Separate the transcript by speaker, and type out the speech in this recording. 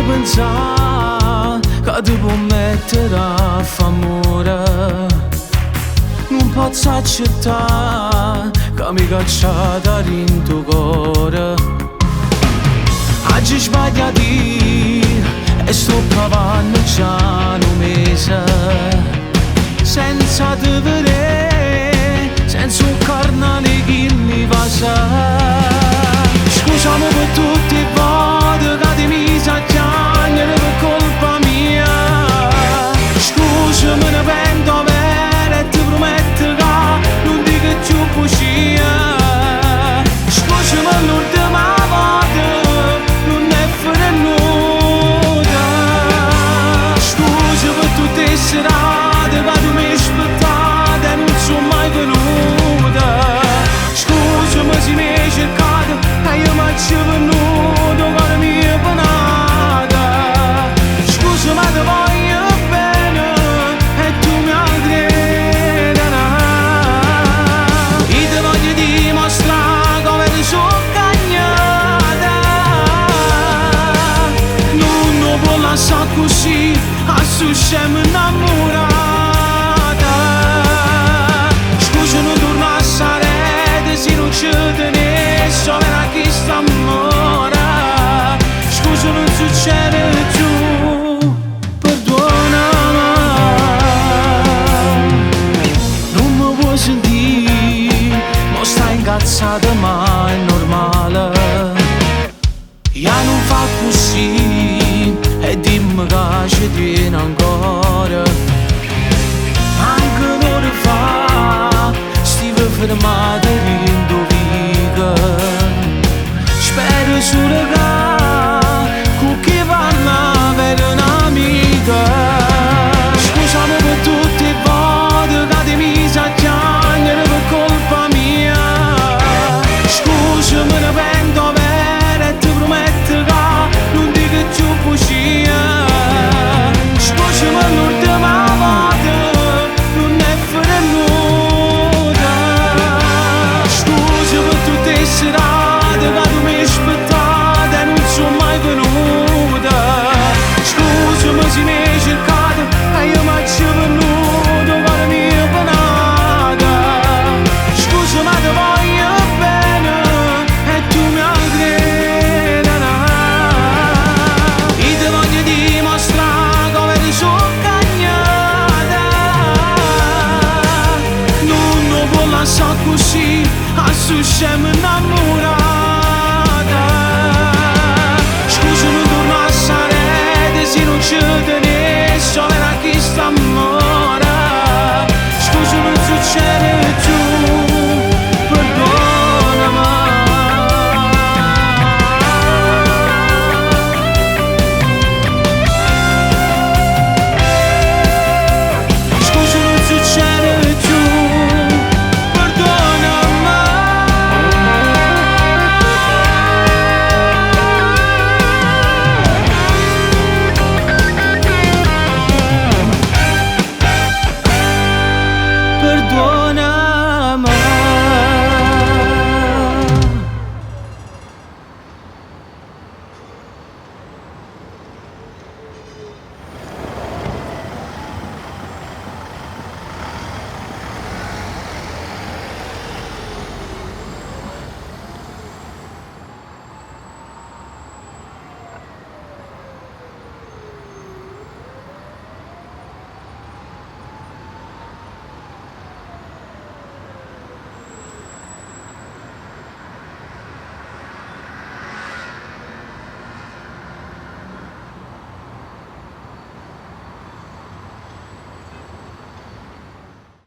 Speaker 1: pensare che ti può mettere a famore. Non posso accettare che mi cacciata in tuo cuore. Oggi sbaglio a dire e sto provando già un mese senza te vedere, senza un carnale che mi passa. Scusami per tutte le volte che ti mi sa chiamare per colpa mia. Scusami, ne pento bene e ti prometto che non dico più bugia. Scusami l'ultima volta, non è venuta. Scusa per tutte le serate che tu mi aspettate e non sono mai venuta. Scusami se mi hai cercato e io mi ci venuto con la mia panata. Scusa ma ti voglio bene e tu mi crederai. Io ti voglio dimostrare come ti sono cagnata. Non può lasciare così a su scemo innamorata. Scusa non torna a sarete se non ci tenessi a chi sta amore. Scusa non succede più, perdonami. Non mi vuoi sentire, ma stai incazzata ma è normale. Io non fa così e dimmi che ci tieni ancora. Anche un'ora fa stive fermata in tua vita. Spero solo che con chi parla per un'amica. Scusami per tutte le volte che ti mi sa chiamare per colpa mia. Scusami, ne pento bene e ti prometto che non dico più bugia. Scusami l'ultima volta, non è venuta. Scusa per tutte le serate che tu mi aspettate e non sono mai venuta. Scusami se mi hai cercato e io mi ci venuto con la mia panata. Scusa ma ti voglio bene e tu mi crederai. Io ti voglio dimostrare come ti sono cagnata. Non può lasciare così a su scemo.